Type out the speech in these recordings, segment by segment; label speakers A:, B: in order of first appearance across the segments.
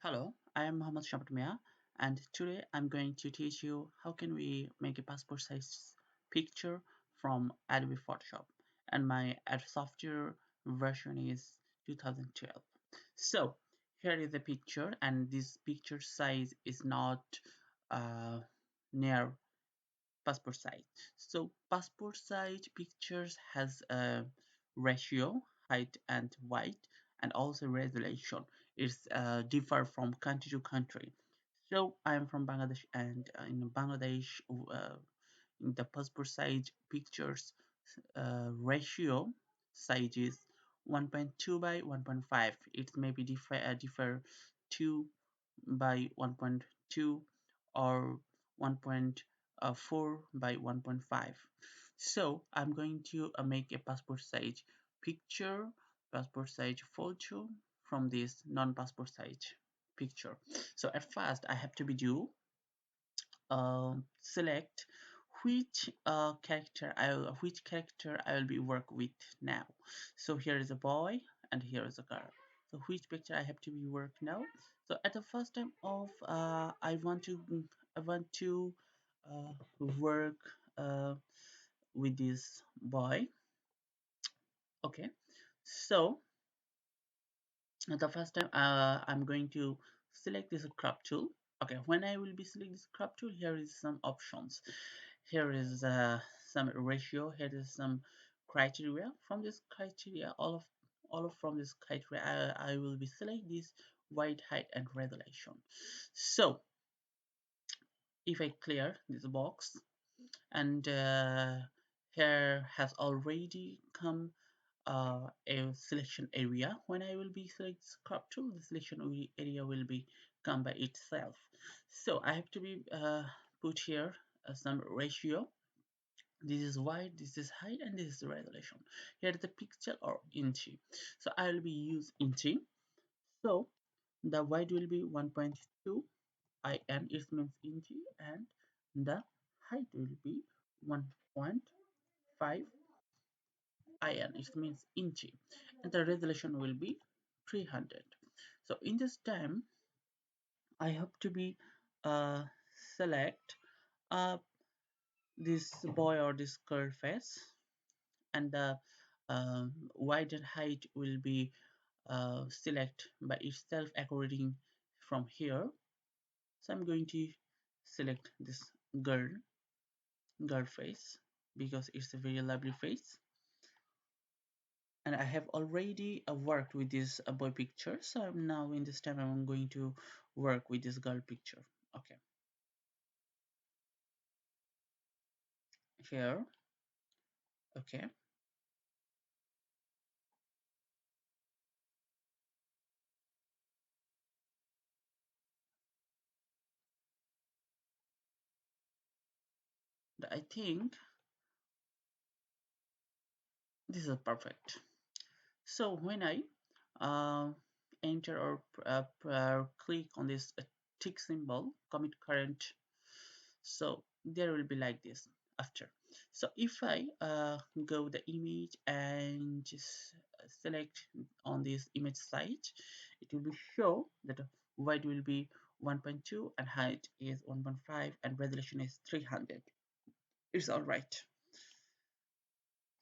A: Hello, I am Mohammed SHAMRAT, and today I'm going to teach you how can we make a passport size picture from Adobe Photoshop, and my Adobe software version is 2012. So here is the picture, and this picture size is not uh, near passport size. So passport size pictures has a ratio, height and weight, and also resolution. It's differ from country to country. So I am from Bangladesh, and in Bangladesh, the passport size pictures ratio size is 1.2 by 1.5. It may be differ 2 by 1.2 or 1.4 by 1.5. So I'm going to make a passport size picture, passport size photo from this non-passport size picture. So at first I have to be do select which character I will be work with now. So here is a boy and here is a girl. So which picture I have to be work now? So at the first time of I want to work with this boy. Okay, so at the first time I'm going to select this crop tool. Okay, when I will be selecting this crop tool, here is some options. Here is some ratio. Here is some criteria. From this criteria, all of from this criteria, I will be select this white, height, and resolution. So if I clear this box, and here has already come a selection area. When I will be select crop tool, the selection area will be come by itself. So I have to be put here some ratio. This is wide, this is height, and this is the resolution. Here is the pixel or inch. So I will be use inch. So the wide will be 1.2 in, it means inch, and the height will be 1.5 in, it means inch, and the resolution will be 300. So in this time I have to be select uh, this boy or this girl face, and the width and height will be select by itself according from here. So I'm going to select this girl face because it's a very lovely face, and I have already worked with this boy picture. So I'm now in this time I'm going to work with this girl picture. Okay, here. Okay, I think this is perfect. So when I uh, enter or click on this tick symbol, commit current, so there will be like this after. So if I go the image and just select on this image site, it will be show that width will be 1.2 and height is 1.5 and resolution is 300. It's all right.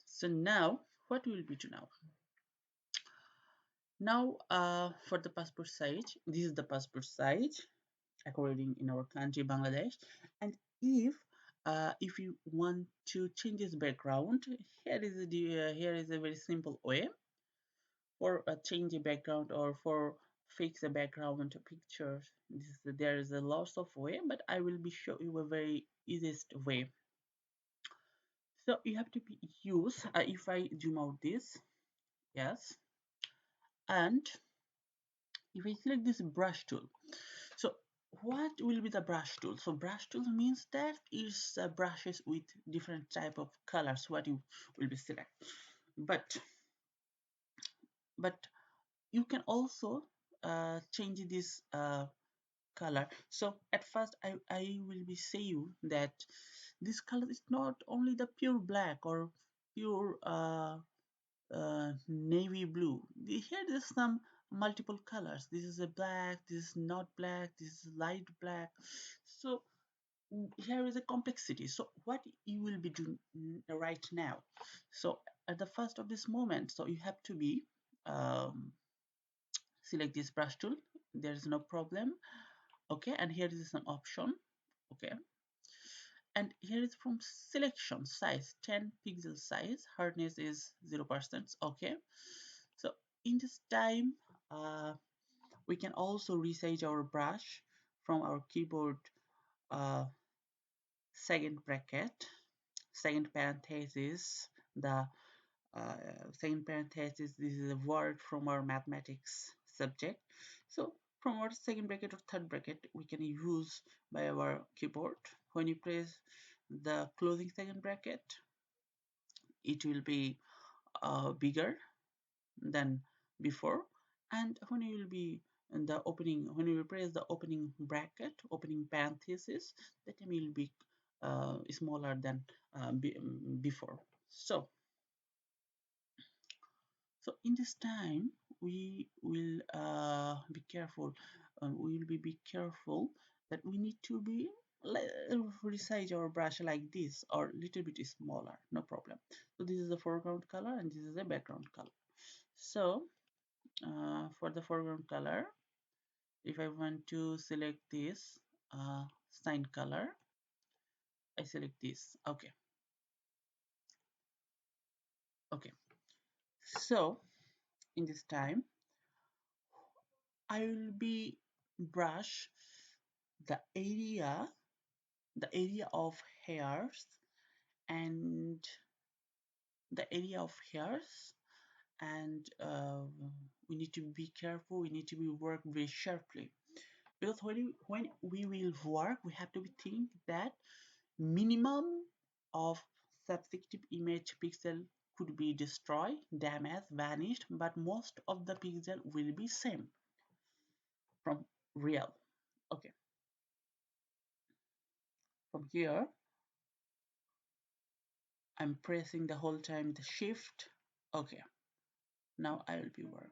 A: So now what will we do now? Now for the passport size, this is the passport size according in our country Bangladesh. And if you want to change this background, here is a very simple way for change the background or for fix the background picture. There is a lots of way, but I will be show you a very easiest way. So you have to be use if I zoom out this, yes, and if I select this brush tool. So what will be the brush tool? So brush tool means that is brushes with different type of colors what you will be select. But but you can also change this color. So at first I will be say you that this color is not only the pure black or pure navy blue. Here is some multiple colors. This is a black, this is not black, this is light black. So here is a complexity. So what you will be doing right now, so at the first of this moment, so you have to be select this brush tool, there is no problem. Okay, and here is an option. Okay, and here is from selection size, 10 pixel size, hardness is 0%. Okay, so in this time we can also resize our brush from our keyboard, uh, second bracket, second parenthesis, the second parenthesis, this is a word from our mathematics subject. So from our second bracket or third bracket, we can use by our keyboard. When you press the closing second bracket, it will be bigger than before, and when you will be in the opening, when you will press the opening bracket, opening parenthesis, that time will be smaller than before. So in this time, we will be careful. We will be careful that we need to be resize our brush like this or little bit smaller. No problem. So this is the foreground color and this is the background color. So for the foreground color, if I want to select this sign color, I select this. Okay. Okay. So in this time, I will be brush the area of hairs and the area of hairs and we need to be careful, we need to be work very sharply, because when we will work, we have to be think that minimum of subjective image pixel could be destroyed, damaged, vanished, but most of the pixel will be same from real. Okay, from here I'm pressing the whole time the shift. Okay, now I will be work.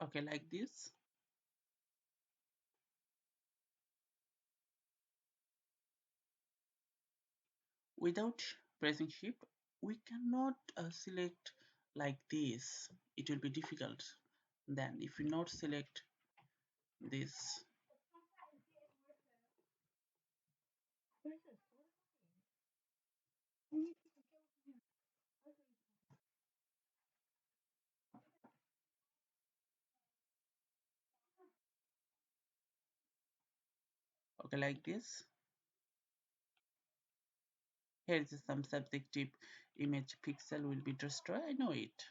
A: Okay, like this. Without pressing shift, we cannot select like this. It will be difficult. Then if we not select this, okay, like this, here is some subjective image pixel will be destroyed. I know it.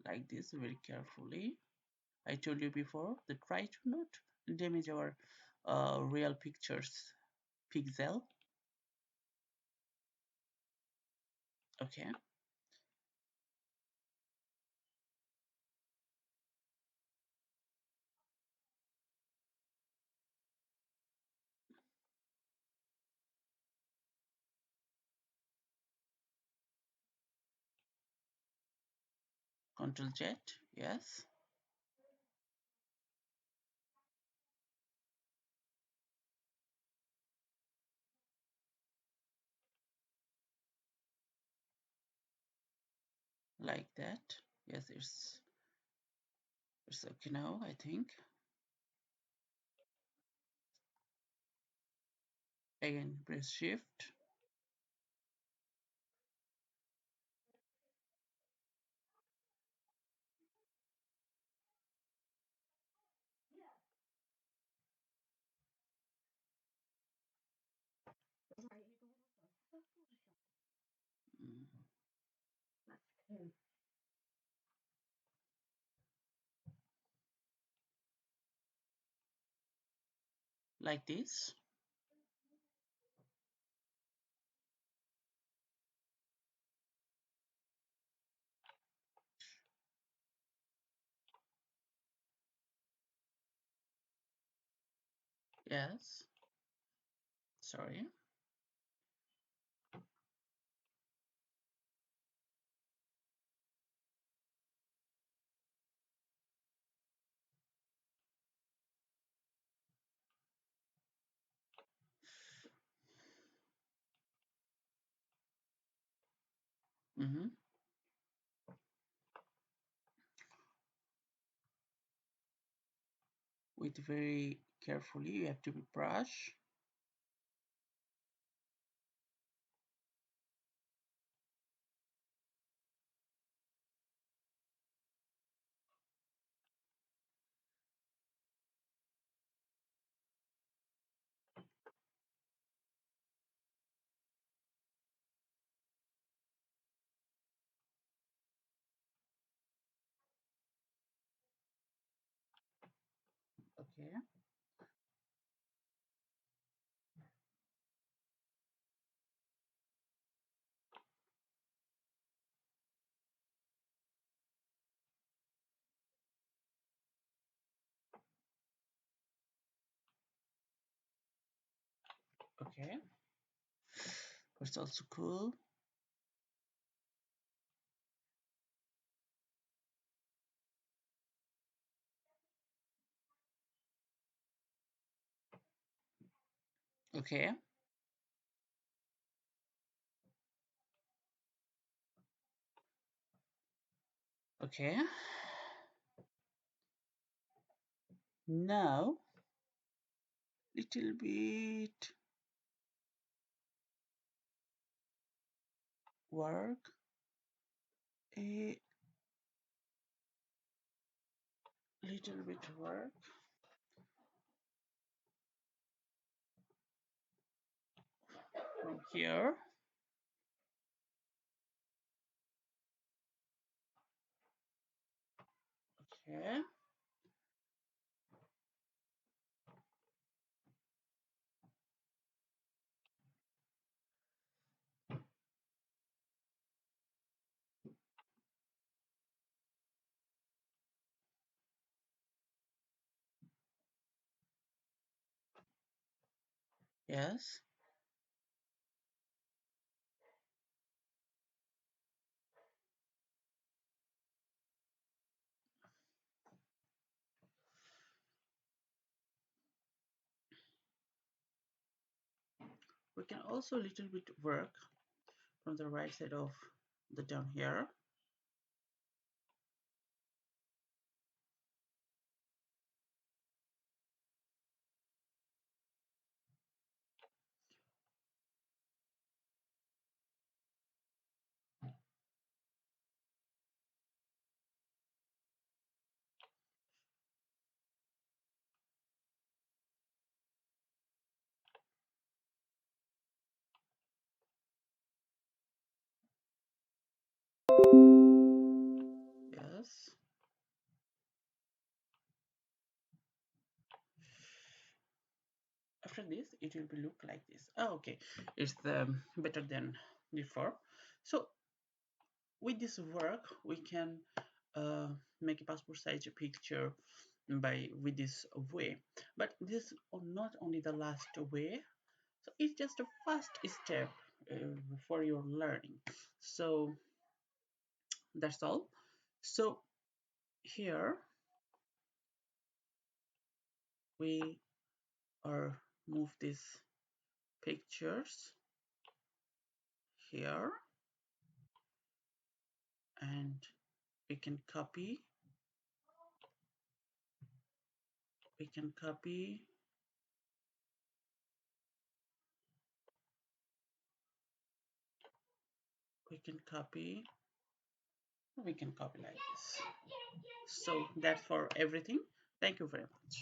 A: Like this, very carefully. I told you before that try to not damage our real pictures pixel. Okay, Control Z, yes, like that. Yes, it's okay now, I think. Again, press shift. Mm, like this. Yes. Sorry. Mm-hmm. With very carefully, you have to be brush. Okay. Okay. It's also cool. Okay. Okay. Now, little bit work. A little bit work from here. Okay. Yes. We can also a little bit work from the right side of the down here. Yes. After this, it will be look like this. Oh, okay. It's the better than before. So with this work, we can make a passport size picture by with this way. But this not only the last way. So it's just a first step for your learning. So that's all. So here we are move these pictures here, and we can copy, we can copy, we can copy, we can copy like this. So that's for everything. Thank you very much.